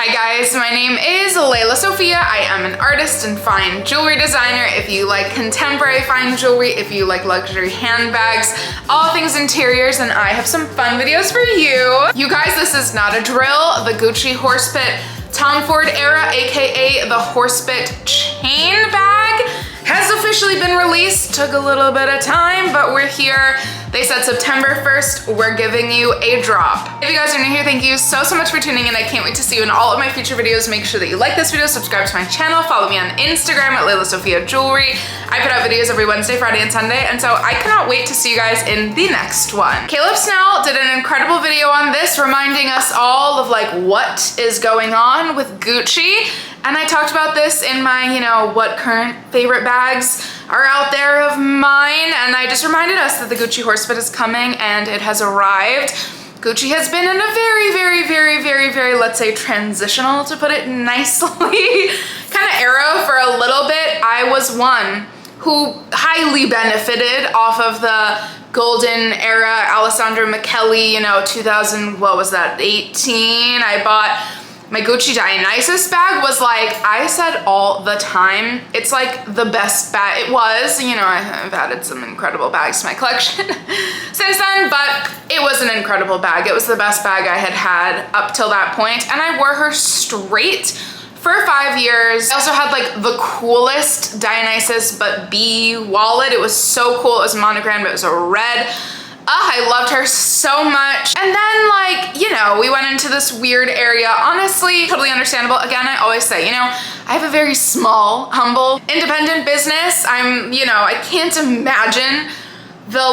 Hi guys, my name is Lelasophia. I am an artist and fine jewelry designer. If you like contemporary fine jewelry, if you like luxury handbags, all things interiors, then I have some fun videos for you. You guys, this is not a drill. The Gucci Horsebit Tom Ford era, aka the Horsebit chain bag, has officially been released. Took a little bit of time, but we're here. They said September 1st, we're giving you a drop. If you guys are new here, thank you so much for tuning in. I can't wait to see you in all of my future videos. Make sure that you like this video, subscribe to my channel, follow me on Instagram at lelasophia jewelry. I put out videos every Wednesday, Friday, and Sunday, and so I cannot wait to see you guys in the next one. Caleb Snell did an incredible video on this, reminding us all of like what is going on with Gucci. And I talked about this in my, what current favorite bags are out there of mine. And I just reminded us that the Gucci Horsebit is coming and it has arrived. Gucci has been in a very, let's say transitional, to put it nicely, kind of era for a little bit. I was one who highly benefited off of the golden era, Alessandro Michele, 2000, what was that, 18? I bought my Gucci Dionysus bag. Was like, I said all the time, it's like the best bag. It was, I've added some incredible bags to my collection since then, but it was an incredible bag. It was the best bag I had had up till that point, and I wore her straight for 5 years. I also had like the coolest Dionysus but B wallet. It was so cool. It was monogrammed, it was a red. I loved her so much. And then we went into this weird area. Honestly, totally understandable. Again, I always say, I have a very small, humble, independent business. I can't imagine the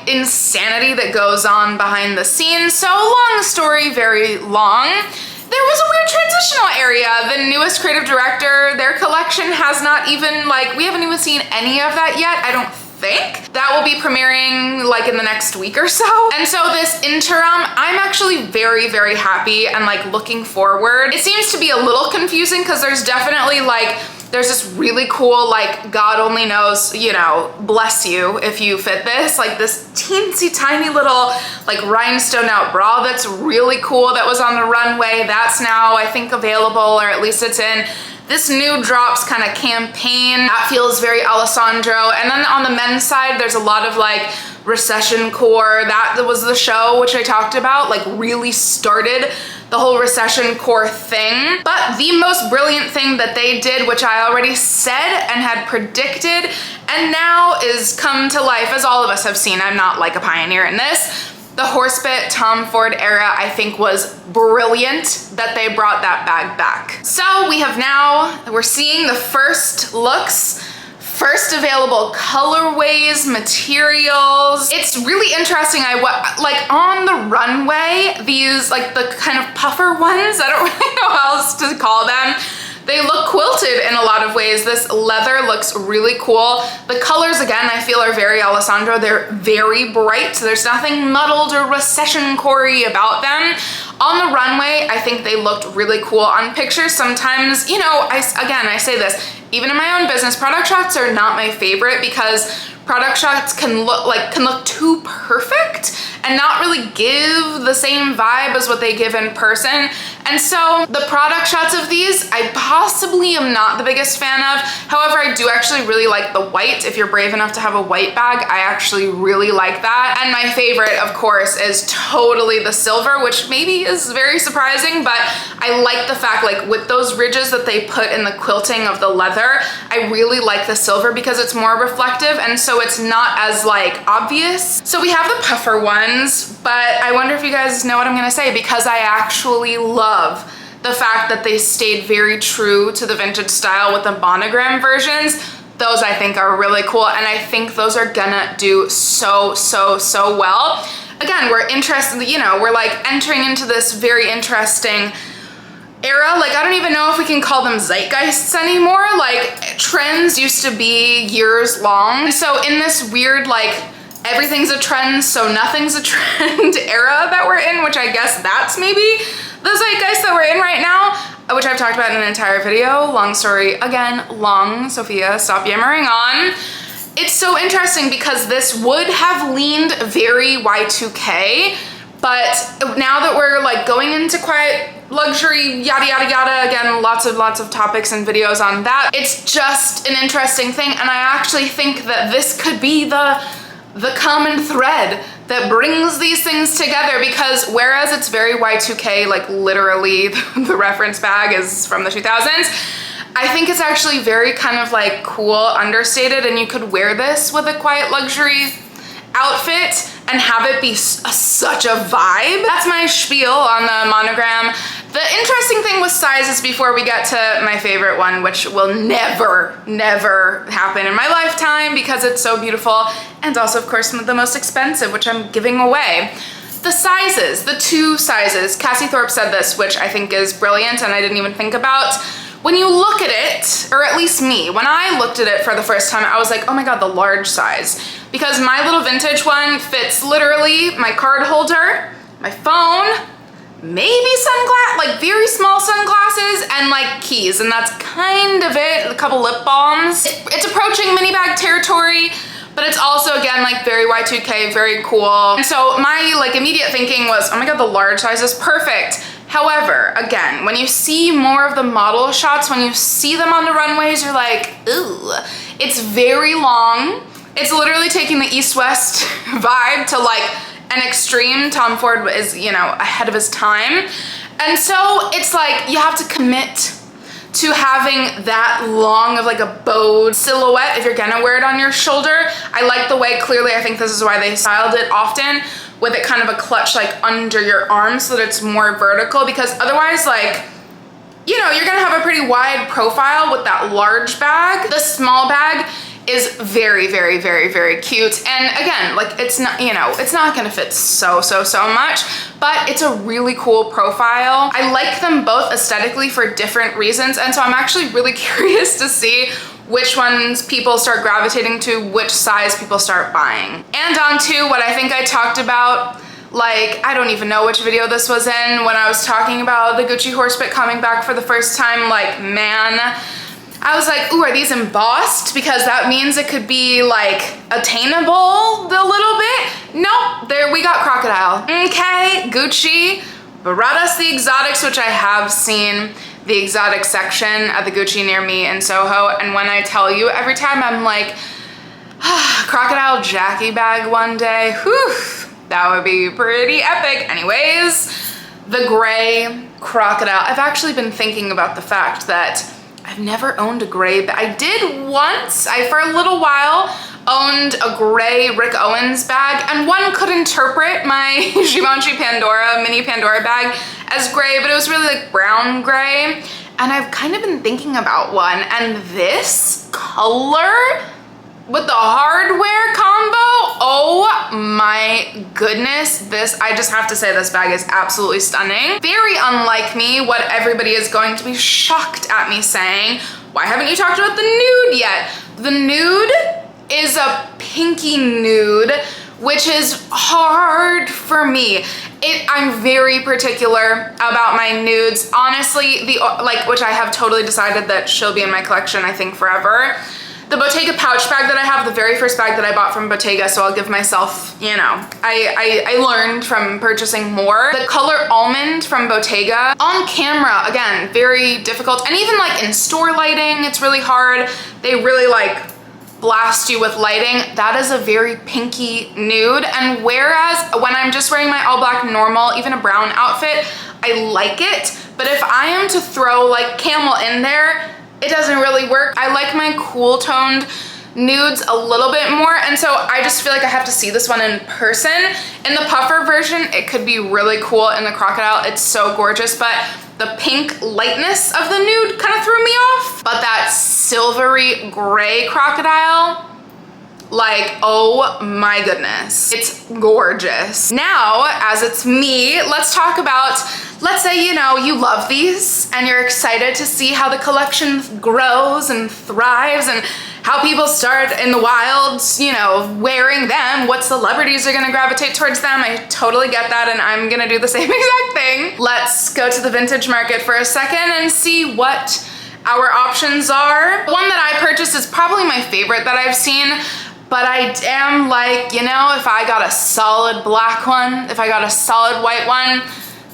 insanity that goes on behind the scenes. So long story, very long. There was a weird transitional area. The newest creative director, their collection has not even we haven't even seen any of that yet, I don't think. That will be premiering in the next week or so. And so this interim, I'm actually very happy and looking forward. It seems to be a little confusing because there's definitely there's this really cool, God only knows, bless you if you fit this, this teensy tiny little rhinestone out bra that's really cool that was on the runway. That's now, I think, available, or at least it's in this new drops kind of campaign. That feels very Alessandro. And then on the men's side, there's a lot of recession core. That was the show which I talked about, really started the whole recession core thing. But the most brilliant thing that they did, which I already said and had predicted, and now is come to life, as all of us have seen. I'm not a pioneer in this. The Horsebit Tom Ford era, I think, was brilliant that they brought that bag back. So we're seeing the first looks, first available colorways, materials. It's really interesting. On the runway, these the kind of puffer ones, I don't really know how else to call them. They look quilted in a lot of ways. This leather looks really cool. The colors, again, I feel are very Alessandro. They're very bright, so there's nothing muddled or recession-core-y about them. On the runway, I think they looked really cool. On pictures, sometimes, I say this, even in my own business, product shots are not my favorite because product shots can look too perfect and not really give the same vibe as what they give in person. And so the product shots of these, I possibly am not the biggest fan of. However, I do actually really like the white. If you're brave enough to have a white bag, I actually really like that. And my favorite, of course, is totally the silver, which maybe is very surprising, but I like the fact, with those ridges that they put in the quilting of the leather, I really like the silver because it's more reflective, and so it's not as obvious. So we have the puffer ones, but I wonder if you guys know what I'm gonna say, because I actually love the fact that they stayed very true to the vintage style with the monogram versions. Those I think are really cool, and I think those are gonna do so well. Again, we're interested, we're entering into this very interesting era. I don't even know if we can call them zeitgeists anymore. Trends used to be years long. So in this weird everything's a trend, so nothing's a trend era that we're in, which I guess that's maybe the zeitgeist that we're in right now, which I've talked about in an entire video. Long story, again, long, Sophia, stop yammering on. It's so interesting because this would have leaned very Y2K, but now that we're going into luxury, yada, yada, yada. Again, lots of topics and videos on that. It's just an interesting thing. And I actually think that this could be the common thread that brings these things together, because whereas it's very Y2K, like literally the reference bag is from the 2000s, I think it's actually very kind of like cool, understated, and you could wear this with a quiet luxury outfit and have it be such a vibe. That's my spiel on the monogram. The interesting thing with sizes before we get to my favorite one, which will never happen in my lifetime because it's so beautiful, and also of course the most expensive, which I'm giving away. The sizes, the 2 sizes. Cassie Thorpe said this, which I think is brilliant and I didn't even think about. When you look at it, or at least me, when I looked at it for the first time, I was like, oh my God, the large size. Because my little vintage one fits literally my card holder, my phone, maybe like very small sunglasses, and like keys, and that's kind of it, a couple lip balms. It's approaching mini bag territory, but it's also, again, like very Y2K, very cool. And so my like immediate thinking was, oh my God, the large size is perfect. However, again, when you see more of the model shots, when you see them on the runways, you're like, ooh, it's very long. It's literally taking the East-West vibe to like an extreme. Tom Ford is, you know, ahead of his time. And so it's like, you have to commit to having that long of like a bowed silhouette if you're gonna wear it on your shoulder. I like the way, clearly, I think this is why they styled it often, with it kind of a clutch like under your arm so that it's more vertical, because otherwise, like, you know, you're gonna have a pretty wide profile with that large bag. The small bag is very cute, and again, like, it's not, you know, it's not gonna fit so much, but it's a really cool profile. I like them both aesthetically for different reasons, and so I'm actually really curious to see which ones people start gravitating to, which size people start buying. And on to what I think I talked about, like, I don't even know which video this was in, when I was talking about the Gucci Horsebit coming back for the first time. Like, man, I was like, ooh, are these embossed? Because that means it could be like attainable a little bit. Nope, there we got crocodile. Okay, Gucci brought us the exotics, which I have seen the exotic section at the Gucci near me in Soho. And when I tell you, every time I'm like, crocodile Jackie bag one day, whew, that would be pretty epic. Anyways, the gray crocodile. I've actually been thinking about the fact that I've never owned a gray bag. I did once, for a little while, owned a gray Rick Owens bag, and one could interpret my Givenchy Pandora, mini Pandora bag as gray, but it was really like brown gray. And I've kind of been thinking about one, and this color with the hardware combo, oh my goodness, this, I just have to say, this bag is absolutely stunning. Very unlike me, what everybody is going to be shocked at me saying. Why haven't you talked about the nude yet? The nude is a pinky nude, which is hard for me. I'm very particular about my nudes. Honestly, which I have totally decided that she'll be in my collection, I think, forever. The Bottega pouch bag that I have, the very first bag that I bought from Bottega, so I'll give myself, you know, I learned from purchasing more. The color almond from Bottega, on camera, again, very difficult. And even like in store lighting, it's really hard. They really like blast you with lighting. That is a very pinky nude. And whereas when I'm just wearing my all black normal, even a brown outfit, I like it. But if I am to throw like camel in there, it doesn't really work. I like my cool toned nudes a little bit more, and so I just feel like I have to see this one in person. In the puffer version, it could be really cool. In the crocodile, it's so gorgeous, but the pink lightness of the nude kind of threw me off. But that silvery gray crocodile, like, oh my goodness, it's gorgeous. Now, as it's me, let's talk about, let's say, you know, you love these and you're excited to see how the collection grows and thrives and how people start in the wild, you know, wearing them, what celebrities are gonna gravitate towards them. I totally get that, and I'm gonna do the same exact thing. Let's go to the vintage market for a second and see what our options are. The one that I purchased is probably my favorite that I've seen, but I am like, you know, if I got a solid black one, if I got a solid white one,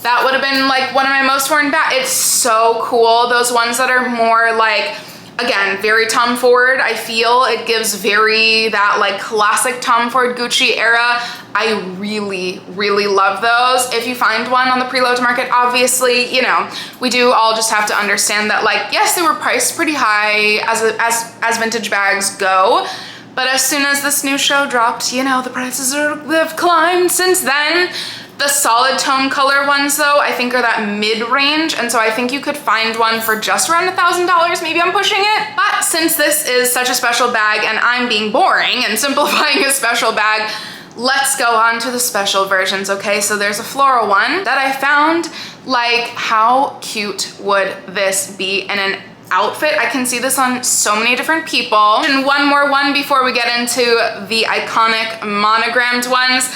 that would have been like one of my most worn bags. It's so cool. Those ones that are more like, again, very Tom Ford, I feel. It gives very that like classic Tom Ford Gucci era. I really, really love those. If you find one on the preload market, obviously, you know, we do all just have to understand that, like, yes, they were priced pretty high as vintage bags go, but as soon as this new show dropped, you know, the prices have climbed since then. The solid tone color ones though, I think are that mid-range, and so I think you could find one for just around $1,000, maybe I'm pushing it. But since this is such a special bag and I'm being boring and simplifying a special bag, let's go on to the special versions, okay? So there's a floral one that I found. Like, how cute would this be in an outfit? I can see this on so many different people. And one more one before we get into the iconic monogrammed ones.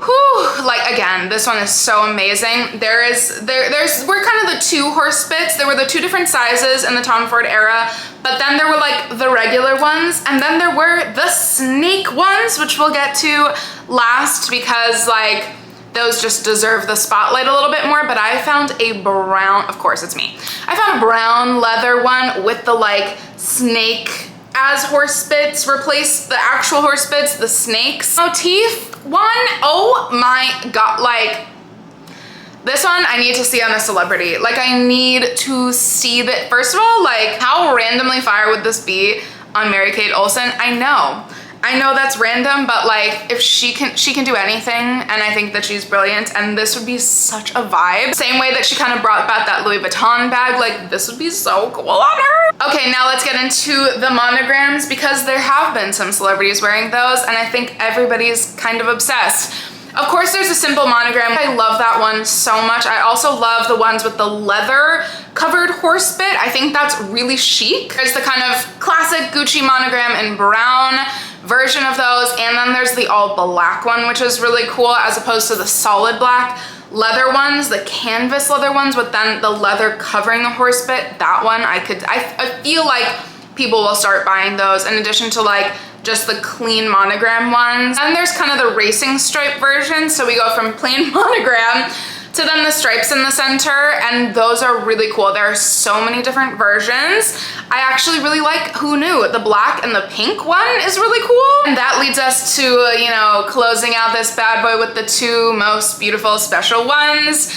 Whew, like, again, this one is so amazing. We're kind of the two Horsebits. There were the two different sizes in the Tom Ford era, but then there were like the regular ones, and then there were the snake ones, which we'll get to last because like those just deserve the spotlight a little bit more. But I found a brown, of course it's me. I found a brown leather one with the like snake as Horsebits, replace the actual Horsebits, the snakes motif one. Oh my god, like this one I need to see on a celebrity. Like, I need to see that. First of all, like, how randomly fire would this be on Mary-Kate Olsen? I know that's random, but like, if she can do anything, and I think that she's brilliant, and this would be such a vibe. Same way that she kind of brought back that Louis Vuitton bag, like this would be so cool on her. Okay, now let's get into the monograms, because there have been some celebrities wearing those, and I think everybody's kind of obsessed. Of course, there's a simple monogram. I love that one so much. I also love the ones with the leather covered Horsebit. I think that's really chic. There's the kind of classic Gucci monogram in brown version of those, and then there's the all black one, which is really cool, as opposed to the solid black leather ones, the canvas leather ones with then the leather covering the Horsebit. That one I feel like people will start buying those, in addition to like just the clean monogram ones. And there's kind of the racing stripe version, so we go from plain monogram to then the stripes in the center, and those are really cool. There are so many different versions. I actually really like, who knew, the black and the pink one is really cool. And that leads us to, you know, closing out this bad boy with the two most beautiful special ones.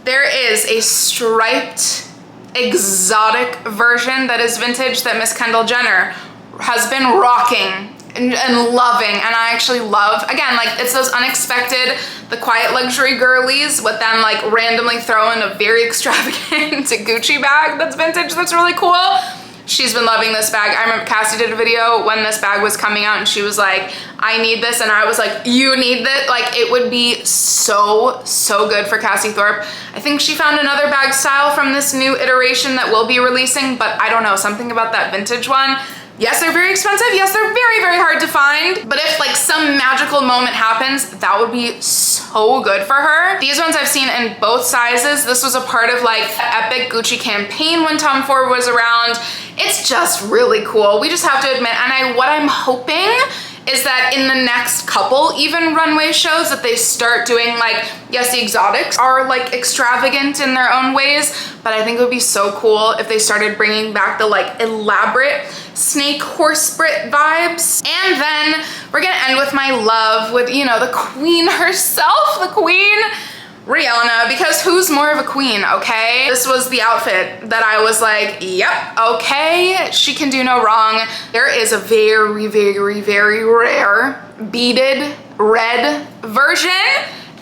There is a striped exotic version that is vintage that Miss Kendall Jenner has been rocking and loving, and I actually love. Again, like, it's those unexpected, the quiet luxury girlies with them like randomly throw in a very extravagant Gucci bag that's vintage, that's really cool. She's been loving this bag. I remember Cassie did a video when this bag was coming out, and she was like, I need this, and I was like, you need this. Like, it would be so good for Cassie Thorpe. I think she found another bag style from this new iteration that we'll be releasing, but I don't know, something about that vintage one. Yes, they're very expensive. Yes, they're very hard to find. But if like some magical moment happens, that would be so good for her. These ones I've seen in both sizes. This was a part of like the epic Gucci campaign when Tom Ford was around. It's just really cool. We just have to admit, and what I'm hoping is that in the next couple even runway shows that they start doing, like, yes, the exotics are like extravagant in their own ways, but I think it would be so cool if they started bringing back the like elaborate snake Horsebit vibes. And then we're gonna end with my love with, you know, the queen herself, the queen, Rihanna, because who's more of a queen, okay? This was the outfit that I was like, yep, okay, she can do no wrong. There is a very rare beaded red version,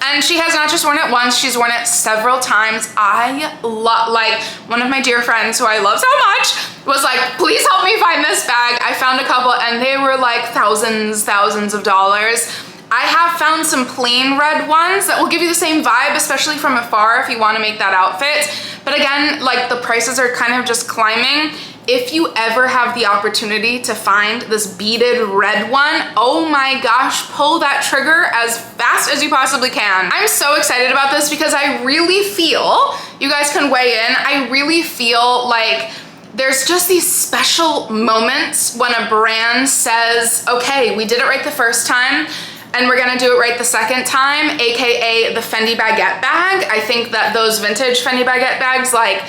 and she has not just worn it once, she's worn it several times. I love, like, one of my dear friends who I love so much was like, please help me find this bag. I found a couple, and they were like thousands of dollars. I have found some plain red ones that will give you the same vibe, especially from afar if you want to make that outfit. But again, like, the prices are kind of just climbing. If you ever have the opportunity to find this beaded red one, oh my gosh, pull that trigger as fast as you possibly can. I'm so excited about this because I really feel, you guys can weigh in, I really feel like there's just these special moments when a brand says, okay, we did it right the first time, and we're gonna do it right the second time, AKA the Fendi Baguette bag. I think that those vintage Fendi Baguette bags, like,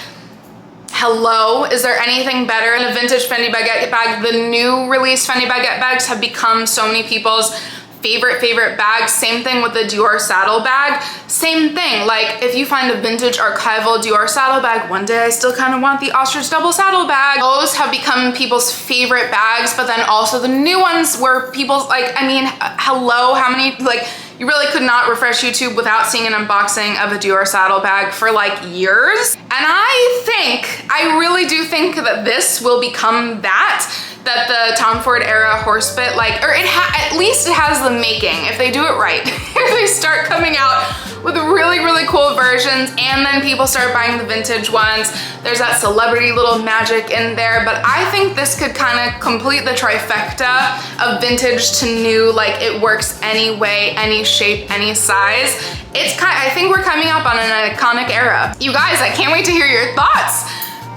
hello, is there anything better than a vintage Fendi Baguette bag? The new release Fendi Baguette bags have become so many people's favorite bags. Same thing with the Dior saddle bag. Same thing, like if you find a vintage archival Dior saddle bag, one day I still kind of want the ostrich double saddle bag. Those have become people's favorite bags, but then also the new ones where people's like, I mean, hello, how many, like, you really could not refresh YouTube without seeing an unboxing of a Dior saddle bag for like years. And I really do think that this will become that the Tom Ford era Horsebit, like, or at least it has the making, if they do it right. If they start coming out with really cool versions and then people start buying the vintage ones, there's that celebrity little magic in there. But I think this could kind of complete the trifecta of vintage to new, like it works any way, any shape, any size. I think we're coming up on an iconic era. You guys, I can't wait to hear your thoughts.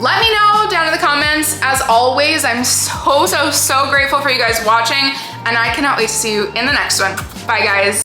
Let me know down in the comments. As always, I'm so grateful for you guys watching, and I cannot wait to see you in the next one. Bye, guys.